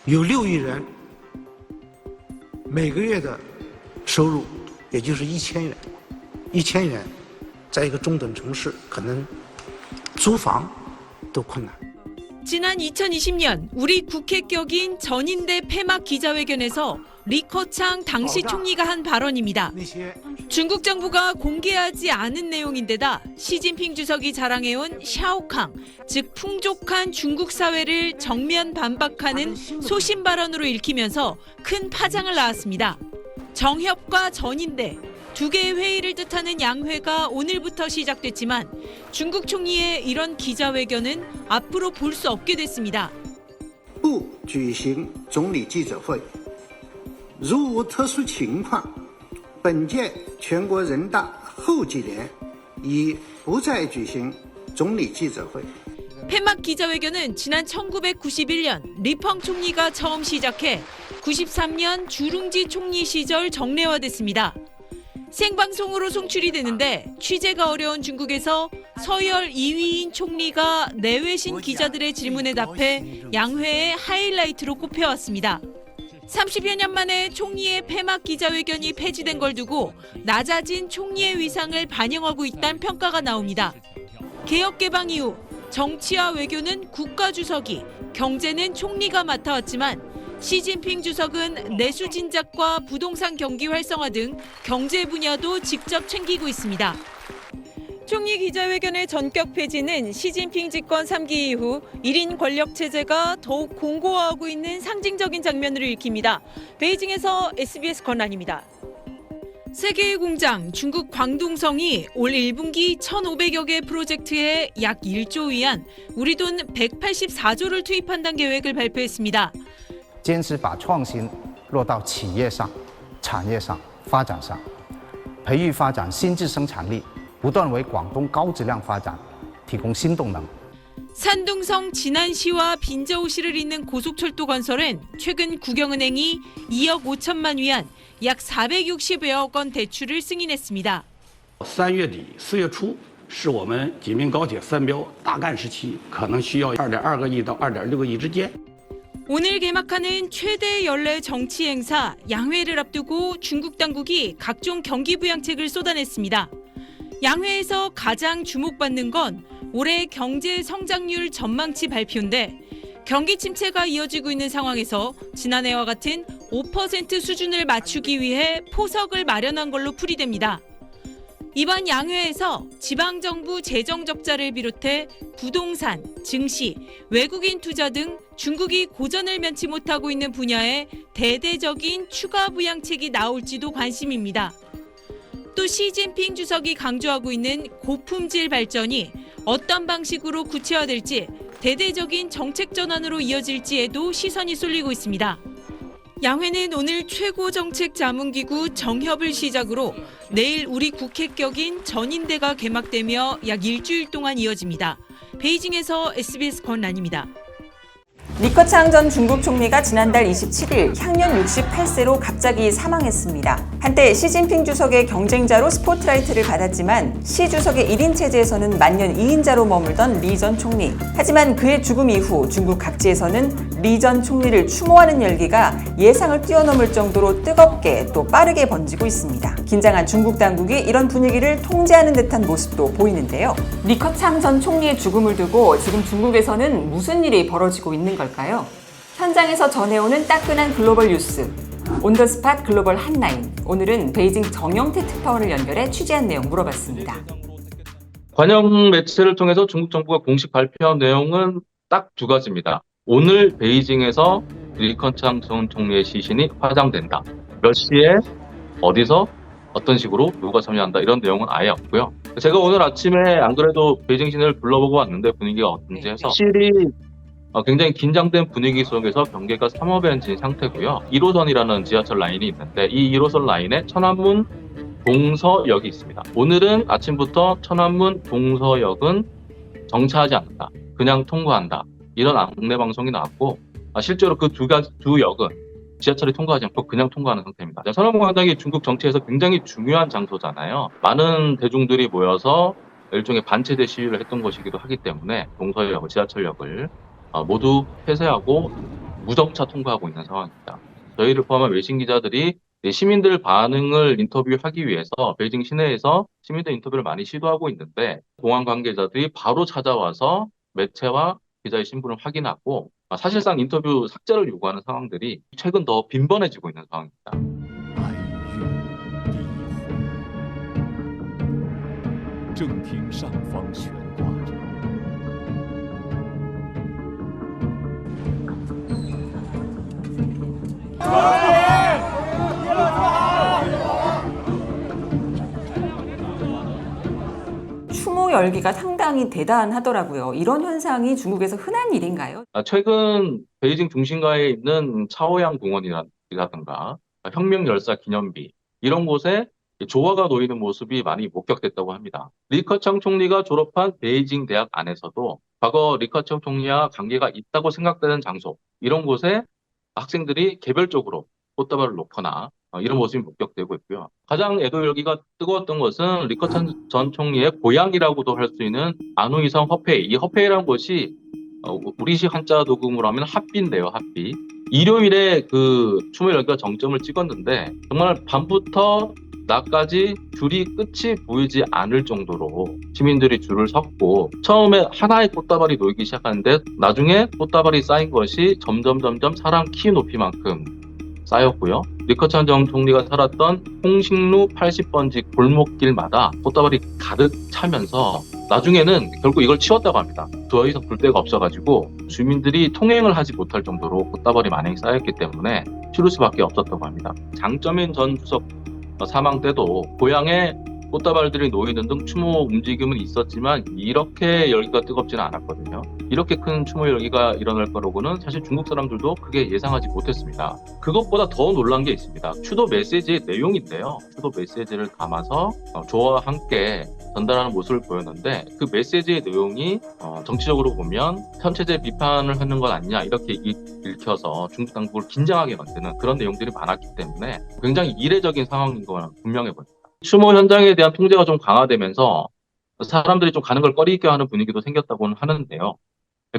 有6亿人每个月的收入也就是1000元，1000元在一个中等城市可能租房都困难。 지난 2020년 우리 국회 격인 전인대 폐막 기자회견에서 리커창 당시 총리가 한 발언입니다. 那些 중국 정부가 공개하지 않은 내용인데다 시진핑 주석이 자랑해온 샤오캉, 즉 풍족한 중국 사회를 정면 반박하는 소신 발언으로 읽히면서 큰 파장을 낳았습니다. 정협과 전인대, 두 개의 회의를 뜻하는 양회가 오늘부터 시작됐지만 중국 총리의 이런 기자회견은 앞으로 볼 수 없게 됐습니다. 不举行总理记者会，如无特殊情况，本届全国人大后几年已不再举行总理记者会。 폐막 기자회견은 지난 1991년 리펑 총리가 처음 시작해 93년 주룽지 총리 시절 정례화됐습니다. 생방송으로 송출이 되는데 취재가 어려운 중국에서 서열 2위인 총리가 내외신 기자들의 질문에 답해 양회의 하이라이트로 꼽혀왔습니다. 30여 년 만에 총리의 폐막 기자회견이 폐지된 걸 두고 낮아진 총리의 위상을 반영하고 있다는 평가가 나옵니다. 개혁 개방 이후 정치와 외교는 국가주석이, 경제는 총리가 맡아왔지만 시진핑 주석은 내수 진작과 부동산 경기 활성화 등 경제 분야도 직접 챙기고 있습니다. 총리 기자회견의 전격 폐지는 시진핑 집권 3기 이후 1인 권력 체제가 더욱 공고화하고 있는 상징적인 장면으로 읽힙니다. 베이징에서 SBS 권란입니다. 세계의 공장 중국 광둥성이 올 1분기 1,500여 개 프로젝트에 약 1조 위안, 우리 돈 184조를 투입한다는 계획을 발표했습니다. 坚持把创新落到企业上、产业上、发展上，培育发展新质生产力，不断为广东高质量发展提供新动能。 산둥성 진안시와 빈저우시를 잇는 고속철도 건설엔 최근 국영은행이 2억 5천만 위안, 약 460여억 원 대출을 승인했습니다. 3月底、4月初是我们济民高铁三标大干时期，可能需要2.2个亿到2.6个亿之间。 오늘 개막하는 최대 연례 정치 행사 양회를 앞두고 중국 당국이 각종 경기 부양책을 쏟아냈습니다. 양회에서 가장 주목받는 건 올해 경제 성장률 전망치 발표인데 경기 침체가 이어지고 있는 상황에서 지난해와 같은 5% 수준을 맞추기 위해 포석을 마련한 걸로 풀이됩니다. 이번 양회에서 지방정부 재정 적자를 비롯해 부동산, 증시, 외국인 투자 등 중국이 고전을 면치 못하고 있는 분야에 대대적인 추가 부양책이 나올지도 관심입니다. 또 시진핑 주석이 강조하고 있는 고품질 발전이 어떤 방식으로 구체화될지, 대대적인 정책 전환으로 이어질지에도 시선이 쏠리고 있습니다. 양회는 오늘 최고정책자문기구 정협을 시작으로 내일 우리 국회 격인 전인대가 개막되며 약 일주일 동안 이어집니다. 베이징에서 SBS 권란입니다. 리커창 전 중국 총리가 지난달 27일 향년 68세로 갑자기 사망했습니다. 한때 시진핑 주석의 경쟁자로 스포트라이트를 받았지만 시 주석의 1인 체제에서는 만년 2인자로 머물던 리 전 총리. 하지만 그의 죽음 이후 중국 각지에서는 리 전 총리를 추모하는 열기가 예상을 뛰어넘을 정도로 뜨겁게 또 빠르게 번지고 있습니다. 긴장한 중국 당국이 이런 분위기를 통제하는 듯한 모습도 보이는데요. 리커창 전 총리의 죽음을 두고 지금 중국에서는 무슨 일이 벌어지고 있는 걸까요? 현장에서 전해오는 따끈한 글로벌 뉴스, 온더스팟 글로벌 핫라인. 오늘은 베이징 정영태 특파원을 연결해 취재한 내용 물어봤습니다. 관영 매체를 통해서 중국 정부가 공식 발표한 내용은 딱 두 가지입니다. 오늘 베이징에서 리커창 전 총리의 시신이 화장된다. 몇 시에, 어디서, 어떤 식으로, 누가 참여한다, 이런 내용은 아예 없고요. 제가 오늘 아침에 안 그래도 베이징 시내를 둘러보고 왔는데 분위기가 어떤지 해서 확실히 굉장히 긴장된 분위기 속에서 경계가 삼어밴진 상태고요. 1호선이라는 지하철 라인이 있는데 이 1호선 라인에 천안문 동서역이 있습니다. 오늘은 아침부터 천안문 동서역은 정차하지 않는다. 그냥 통과한다. 이런 안내 방송이 나왔고 실제로 그 두 역은 지하철이 통과하지 않고 그냥 통과하는 상태입니다. 천안문 광장이 중국 정치에서 굉장히 중요한 장소잖아요. 많은 대중들이 모여서 일종의 반체제 시위를 했던 곳이기도 하기 때문에 동서역, 지하철역을 모두 폐쇄하고 무정차 통과하고 있는 상황입니다. 저희를 포함한 외신 기자들이 시민들 반응을 인터뷰하기 위해서 베이징 시내에서 시민들 인터뷰를 많이 시도하고 있는데 공안 관계자들이 바로 찾아와서 매체와 기자의 신분을 확인하고 사실상 인터뷰 삭제를 요구하는 상황들이 최근 더 빈번해지고 있는 상황입니다. 正厅上方悬挂着。 추모 열기가 상당히 대단하더라고요. 이런 현상이 중국에서 흔한 일인가요? 최근 베이징 중심가에 있는 차오양 공원이라든가 혁명열사 기념비 이런 곳에 조화가 놓이는 모습이 많이 목격됐다고 합니다. 리커창 총리가 졸업한 베이징 대학 안에서도 과거 리커창 총리와 관계가 있다고 생각되는 장소 이런 곳에 학생들이 개별적으로 꽃다발을 놓거나 이런 모습이 목격되고 있고요. 가장 애도 열기가 뜨거웠던 것은 리커창 전 총리의 고향이라고도 할 수 있는 안후이성 허페이. 이 허페이라는 곳이 우리식 한자 도금으로 하면 합비인데요, 합비. 일요일에 그 추모 열기가 정점을 찍었는데 정말 밤부터 낮까지 줄이 끝이 보이지 않을 정도로 시민들이 줄을 섰고 처음에 하나의 꽃다발이 놓이기 시작하는데 나중에 꽃다발이 쌓인 것이 점점 사람 키 높이만큼 쌓였고요. 리커창 전 총리가 살았던 홍식루 80번지 골목길마다 꽃다발이 가득 차면서 나중에는 결국 이걸 치웠다고 합니다. 더 이상 볼 데가 없어가지고 주민들이 통행을 하지 못할 정도로 꽃다발이 많이 쌓였기 때문에 치울 수밖에 없었다고 합니다. 장점인 전 주석 사망 때도 고향에 꽃다발들이 놓이는 등 추모 움직임은 있었지만 이렇게 열기가 뜨겁지는 않았거든요. 이렇게 큰 추모 열기가 일어날 거라고는 사실 중국 사람들도 크게 예상하지 못했습니다. 그것보다 더 놀란 게 있습니다. 추도 메시지의 내용인데요. 추도 메시지를 담아서 조화와 함께 전달하는 모습을 보였는데 그 메시지의 내용이 정치적으로 보면 선체제 비판을 하는 것 아니냐 이렇게 읽혀서 중국 당국을 긴장하게 만드는 그런 내용들이 많았기 때문에 굉장히 이례적인 상황인 건 분명해 보입니다. 추모 현장에 대한 통제가 좀 강화되면서 사람들이 좀 가는 걸 꺼리게 하는 분위기도 생겼다고는 하는데요.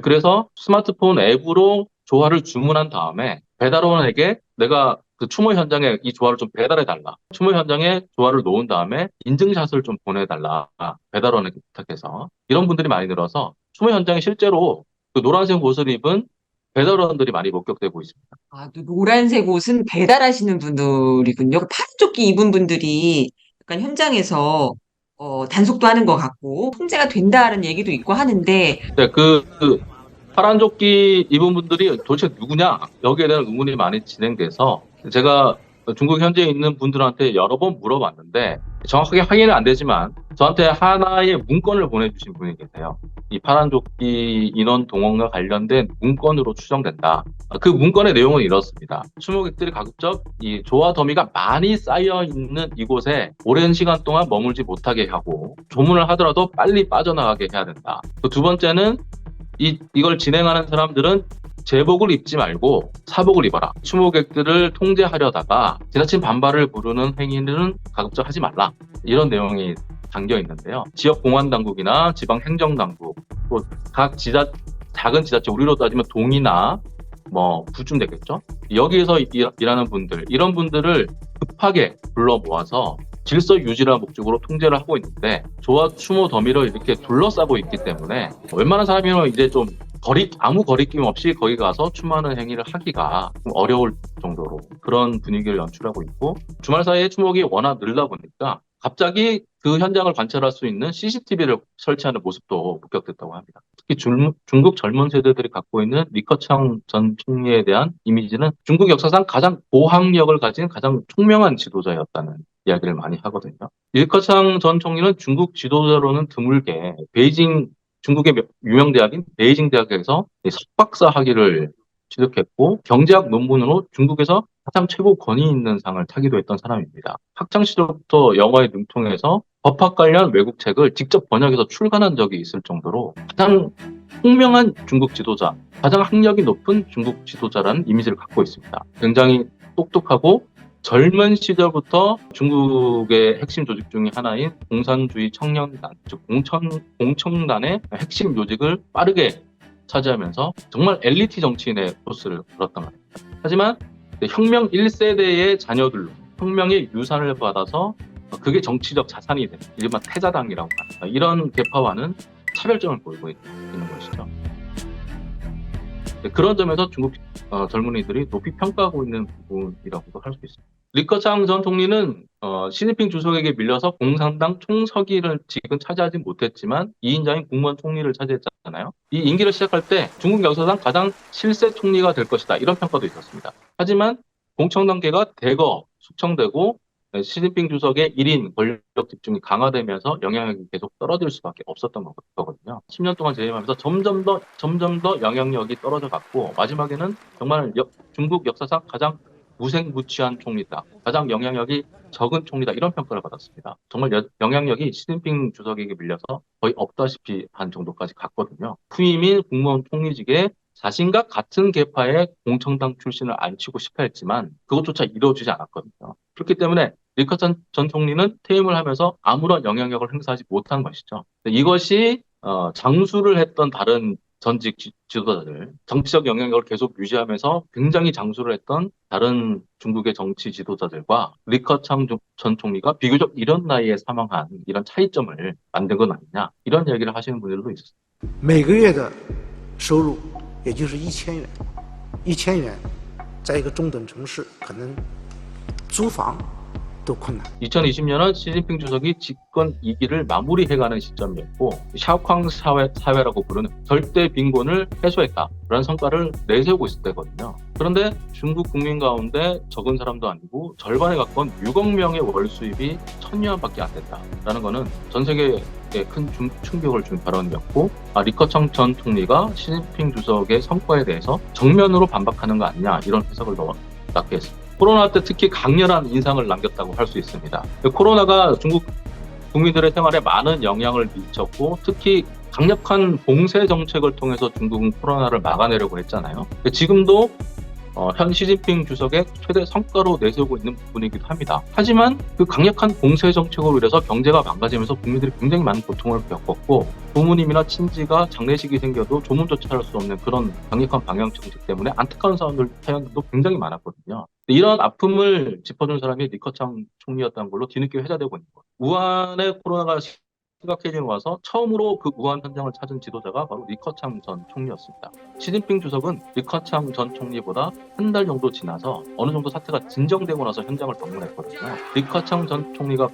그래서 스마트폰 앱으로 조화를 주문한 다음에 배달원에게 내가 그 추모 현장에 이 조화를 좀 배달해달라. 추모 현장에 조화를 놓은 다음에 인증샷을 좀 보내달라. 배달원에게 부탁해서. 이런 분들이 많이 늘어서 추모 현장에 실제로 그 노란색 옷을 입은 배달원들이 많이 목격되고 있습니다. 아, 또 노란색 옷은 배달하시는 분들이군요. 파란조끼 입은 분들이 약간 현장에서 단속도 하는 것 같고 통제가 된다는 얘기도 있고 하는데 네, 그 파란 조끼 입은 분들이 도대체 누구냐? 여기에 대한 의문이 많이 진행돼서 제가 중국 현지에 있는 분들한테 여러 번 물어봤는데 정확하게 확인은 안 되지만 저한테 하나의 문건을 보내주신 분이 계세요. 이 파란조끼 인원 동원과 관련된 문건으로 추정된다. 그 문건의 내용은 이렇습니다. 추모객들이 가급적 이 조화 더미가 많이 쌓여 있는 이곳에 오랜 시간 동안 머물지 못하게 하고 조문을 하더라도 빨리 빠져나가게 해야 된다. 그 두 번째는 이걸 진행하는 사람들은 제복을 입지 말고 사복을 입어라. 추모객들을 통제하려다가 지나친 반발을 부르는 행위는 가급적 하지 말라. 이런 내용이 담겨 있는데요. 지역 공안 당국이나 지방 행정 당국, 또 각 작은 지자체, 우리로 따지면 동이나 부쯤 되겠죠. 여기에서 일하는 분들, 이런 분들을 급하게 불러 모아서 질서 유지라는 목적으로 통제를 하고 있는데 조화 추모 더미를 이렇게 둘러싸고 있기 때문에 웬만한 사람이면 이제 좀 아무 거리낌 없이 거기 가서 추모하는 행위를 하기가 좀 어려울 정도로 그런 분위기를 연출하고 있고 주말 사이에 추모객이 워낙 늘다 보니까 갑자기 그 현장을 관찰할 수 있는 CCTV를 설치하는 모습도 목격됐다고 합니다. 특히 중국 젊은 세대들이 갖고 있는 리커창 전 총리에 대한 이미지는 중국 역사상 가장 고학력을 가진 가장 총명한 지도자였다는 이야기를 많이 하거든요. 리커창 전 총리는 중국 지도자로는 드물게 중국의 유명 대학인 베이징 대학에서 석박사 학위를 취득했고 경제학 논문으로 중국에서 가장 최고 권위 있는 상을 타기도 했던 사람입니다. 학창 시절부터 영어에 능통해서 법학 관련 외국 책을 직접 번역해서 출간한 적이 있을 정도로 가장 총명한 중국 지도자, 가장 학력이 높은 중국 지도자라는 이미지를 갖고 있습니다. 굉장히 똑똑하고 젊은 시절부터 중국의 핵심 조직 중에 하나인 공산주의 청년단, 즉 공청단의 핵심 요직을 빠르게 차지하면서 정말 엘리트 정치인의 포스를 걸었단 말입니다. 하지만 혁명 1세대의 자녀들로 혁명의 유산을 받아서 그게 정치적 자산이 되는 일반 태자당이라고 합니다. 이런 계파와는 차별점을 보이고 있는 것이죠. 그런 점에서 중국 젊은이들이 높이 평가하고 있는 부분이라고도 할 수 있습니다. 리커창 전 총리는 시진핑 주석에게 밀려서 공산당 총서기를 지금 차지하지 못했지만 2인자인 국무원 총리를 차지했잖아요. 이 임기를 시작할 때 중국 역사상 가장 실세 총리가 될 것이다. 이런 평가도 있었습니다. 하지만 공청단계가 대거 숙청되고 시진핑 주석의 1인 권력 집중이 강화되면서 영향력이 계속 떨어질 수밖에 없었던 거거든요. 10년 동안 재임하면서 점점 더 영향력이 떨어져 갔고 마지막에는 정말 중국 역사상 가장 무색무취한 총리다. 가장 영향력이 적은 총리다. 이런 평가를 받았습니다. 정말 영향력이 시진핑 주석에게 밀려서 거의 없다시피 한 정도까지 갔거든요. 후임인 국무원 총리직에 자신과 같은 계파의 공청당 출신을 앉히고 싶어 했지만 그것조차 이루어지지 않았거든요. 그렇기 때문에 리커창 전 총리는 퇴임을 하면서 아무런 영향력을 행사하지 못한 것이죠. 이것이 장수를 했던 다른 전직 지도자들, 정치적 영향력을 계속 유지하면서 굉장히 장수를 했던 다른 중국의 정치 지도자들과 리커창 전 총리가 비교적 이런 나이에 사망한 이런 차이점을 만든 건 아니냐, 이런 이야기를 하시는 분들도 있었습니다. 每个月的收入也就是1000元，1000元，在一个中等城市，可能租房都困难。 2020년은 시진핑 주석이 집권 2기를 마무리해가는 시점이었고 샤오캉 사회라고 부르는 절대 빈곤을 해소했다라는 성과를 내세우고 있을 때거든요. 그런데 중국 국민 가운데 적은 사람도 아니고 절반에 가까운 6억 명의 월 수입이 1000유안밖에 안 된다라는 것은 전 세계에 큰 충격을 준 발언이었고 리커창 전 총리가 시진핑 주석의 성과에 대해서 정면으로 반박하는 거 아니냐, 이런 해석을 낳게 했습니다. 코로나 때 특히 강렬한 인상을 남겼다고 할 수 있습니다. 코로나가 중국 국민들의 생활에 많은 영향을 미쳤고 특히 강력한 봉쇄 정책을 통해서 중국은 코로나를 막아내려고 했잖아요. 지금도 현 시진핑 주석의 최대 성과로 내세우고 있는 부분이기도 합니다. 하지만 그 강력한 봉쇄 정책으로 인해서 경제가 망가지면서 국민들이 굉장히 많은 고통을 겪었고 부모님이나 친지가 장례식이 생겨도 조문조차 할 수 없는 그런 강력한 방역 정책 때문에 안타까운 사연들도 굉장히 많았거든요. 이런 아픔을 짚어준 사람이 리커창 총리였다는 걸로 뒤늦게 회자되고 있는 거예요. 우한의 코로나가 심각해지고 와서 처음으로 그 우한 현장을 찾은 지도자가 바로 리커창 전 총리였습니다. 시진핑 주석은 리커창 전 총리보다 한 달 정도 지나서 어느 정도 사태가 진정되고 나서 현장을 방문했거든요. 리커창 전 총리가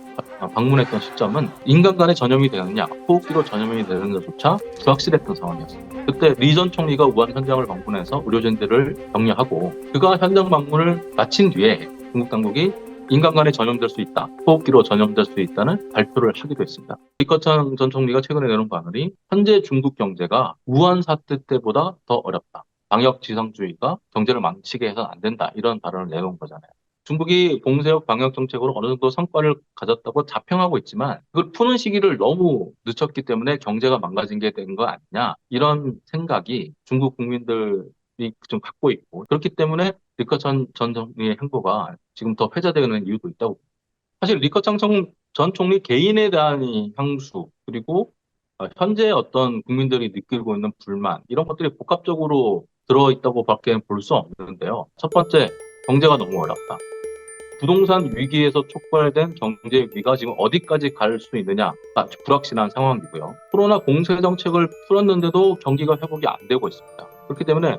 방문했던 시점은 인간 간의 전염이 되느냐, 호흡기로 전염이 되느냐조차 불확실했던 상황이었습니다. 그때 리 전 총리가 우한 현장을 방문해서 의료진들을 격려하고 그가 현장 방문을 마친 뒤에 중국 당국이 인간 간에 전염될 수 있다, 호흡기로 전염될 수 있다는 발표를 하기도 했습니다. 리커창 전 총리가 최근에 내놓은 발언이 현재 중국 경제가 우한 사태 때보다 더 어렵다. 방역 지상주의가 경제를 망치게 해서는 안 된다. 이런 발언을 내놓은 거잖아요. 중국이 봉쇄역 방역 정책으로 어느 정도 성과를 가졌다고 자평하고 있지만 그걸 푸는 시기를 너무 늦췄기 때문에 경제가 망가진 게 된 거 아니냐. 이런 생각이 중국 국민들이 좀 갖고 있고 그렇기 때문에 리커창 전 총리의 행보가 지금 더 회자되는 이유도 있다고. 사실 리커창 전 총리 개인에 대한 향수 그리고 현재 어떤 국민들이 느끼고 있는 불만 이런 것들이 복합적으로 들어있다고밖에 볼 수 없는데요. 첫 번째, 경제가 너무 어렵다. 부동산 위기에서 촉발된 경제 위기가 지금 어디까지 갈 수 있느냐가 불확실한 상황이고요. 코로나 봉쇄 정책을 풀었는데도 경기가 회복이 안 되고 있습니다. 그렇기 때문에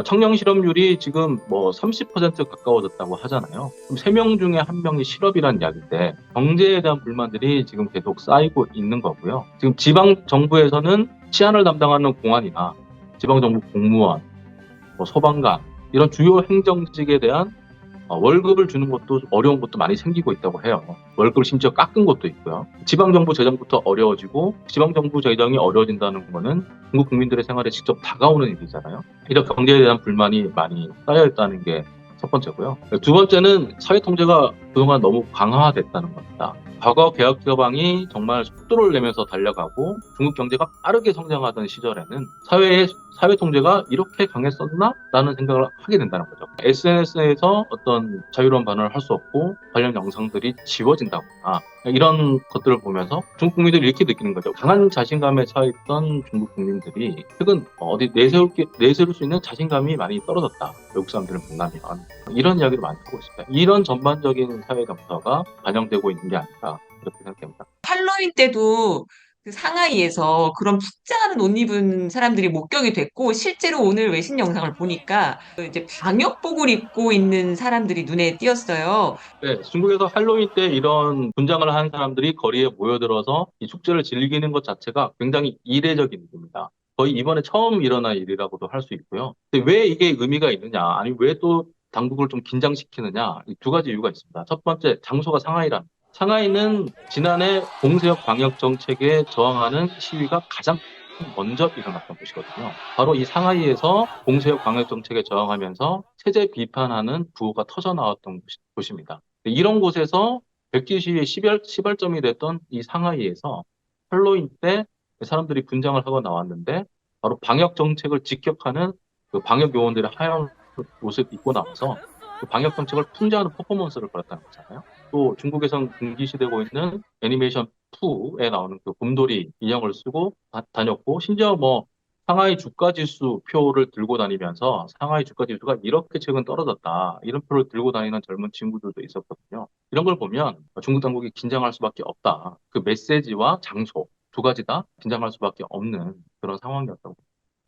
청년 실업률이 지금 30% 가까워졌다고 하잖아요. 그럼 3명 중에 1명이 실업이라는 이야기인데 경제에 대한 불만들이 지금 계속 쌓이고 있는 거고요. 지금 지방 정부에서는 치안을 담당하는 공안이나 지방 정부 공무원, 소방관 이런 주요 행정직에 대한 월급을 주는 것도 어려운 것도 많이 생기고 있다고 해요. 월급을 심지어 깎은 것도 있고요. 지방정부 재정부터 어려워지고 지방정부 재정이 어려워진다는 거는 중국 국민들의 생활에 직접 다가오는 일이잖아요. 이런 경제에 대한 불만이 많이 쌓여있다는 게 첫 번째고요. 두 번째는 사회 통제가 그동안 너무 강화됐다는 겁니다. 과거 개혁 개방이 정말 속도를 내면서 달려가고 중국 경제가 빠르게 성장하던 시절에는 사회 통제가 이렇게 강했었나? 라는 생각을 하게 된다는 거죠. SNS에서 어떤 자유로운 반응을 할 수 없고 관련 영상들이 지워진다거나 이런 것들을 보면서 중국 국민들이 이렇게 느끼는 거죠. 강한 자신감에 차있던 중국 국민들이 최근 어디 내세울 수 있는 자신감이 많이 떨어졌다. 외국 사람들을 만나면 이런 이야기를 많이 하고 있습니다. 이런 전반적인 사회 정서가 반영되고 있는 게 아닐까 이렇게 생각됩니다. 할로윈 때도 그 상하이에서 그런 푹장한 옷 입은 사람들이 목격이 됐고, 실제로 오늘 외신 영상을 보니까 이제 방역복을 입고 있는 사람들이 눈에 띄었어요. 네, 중국에서 할로윈 때 이런 분장을 한 사람들이 거리에 모여들어서 이 축제를 즐기는 것 자체가 굉장히 이례적인 일입니다. 거의 이번에 처음 일어난 일이라고도 할 수 있고요. 근데 왜 이게 의미가 있느냐, 아니 왜 또 당국을 좀 긴장시키느냐, 이 두 가지 이유가 있습니다. 첫 번째, 장소가 상하이란. 상하이는 지난해 공세역 방역 정책에 저항하는 시위가 가장 먼저 일어났던 곳이거든요. 바로 이 상하이에서 공세역 방역 정책에 저항하면서 체제 비판하는 부호가 터져 나왔던 곳입니다. 이런 곳에서 백지 시위의 시발점이 됐던 이 상하이에서 할로윈 때 사람들이 분장을 하고 나왔는데, 바로 방역 정책을 직격하는 그 방역 요원들의 하얀 옷을 입고 나와서 그 방역 정책을 풍자하는 퍼포먼스를 벌였다는 거잖아요. 또 중국에선 금기시되고 있는 애니메이션 푸에 나오는 그 곰돌이 인형을 쓰고 다녔고, 심지어 뭐 상하이 주가지수 표를 들고 다니면서 상하이 주가지수가 이렇게 최근 떨어졌다, 이런 표를 들고 다니는 젊은 친구들도 있었거든요. 이런 걸 보면 중국 당국이 긴장할 수밖에 없다. 그 메시지와 장소 두 가지 다 긴장할 수밖에 없는 그런 상황이었다고.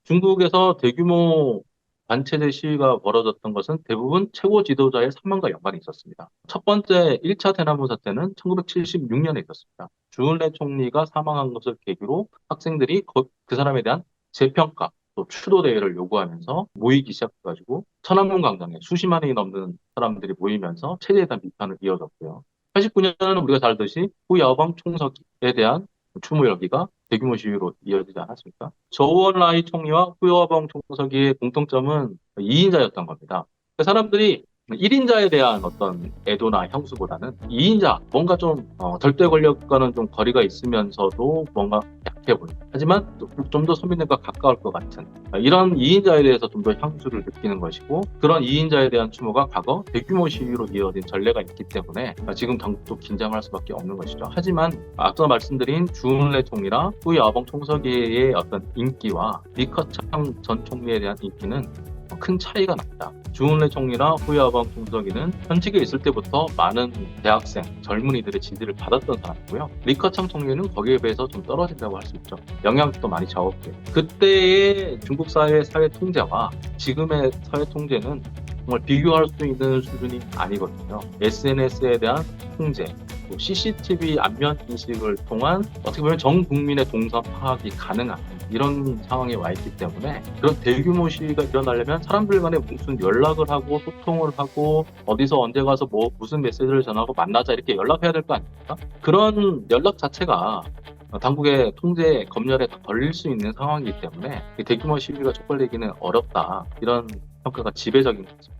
중국에서 대규모 반체제 시위가 벌어졌던 것은 대부분 최고 지도자의 사망과 연관이 있었습니다. 첫 번째 1차 대나무 사태는 1976년에 있었습니다. 주은래 총리가 사망한 것을 계기로 학생들이 그 사람에 대한 재평가, 또 추도 대회를 요구하면서 모이기 시작해가지고 천안문 광장에 수십만이 넘는 사람들이 모이면서 체제에 대한 비판을 이어졌고요. 89년에는 우리가 잘 알듯이 후야오방 총서기에 대한 추모 열기가 대규모 시위로 이어지지 않았습니까? 저우언라이 총리와 후야오방 총서기의 공통점은 2인자였던 겁니다. 사람들이 1인자에 대한 어떤 애도나 향수보다는 2인자, 뭔가 좀 절대 권력과는 좀 거리가 있으면서도 뭔가 약해 보이는, 하지만 좀 더 서민들과 가까울 것 같은 이런 2인자에 대해서 좀 더 향수를 느끼는 것이고, 그런 2인자에 대한 추모가 과거 대규모 시위로 이어진 전례가 있기 때문에 지금 당국도 긴장할 수밖에 없는 것이죠. 하지만 앞서 말씀드린 주은래 총리나 후야오방 총서기의 어떤 인기와 리커창 전 총리에 대한 인기는 큰 차이가 납니다. 주은래 총리나 후야오방 총서기는 현직에 있을 때부터 많은 대학생, 젊은이들의 지지를 받았던 사람이고요. 리커창 총리는 거기에 비해서 좀 떨어진다고 할 수 있죠. 영향도 많이 적었고요. 그때의 중국 사회의 사회 통제와 지금의 사회 통제는 정말 비교할 수 있는 수준이 아니거든요. SNS에 대한 통제, 또 CCTV 안면 인식을 통한 어떻게 보면 전 국민의 동선 파악이 가능한 이런 상황에 와 있기 때문에, 그런 대규모 시위가 일어나려면 사람들 간에 무슨 연락을 하고 소통을 하고 어디서 언제 가서 무슨 메시지를 전하고 만나자 이렇게 연락해야 될 거 아닙니까? 그런 연락 자체가 당국의 통제, 검열에 걸릴 수 있는 상황이기 때문에 대규모 시위가 촉발되기는 어렵다, 이런 평가가 지배적인 거죠.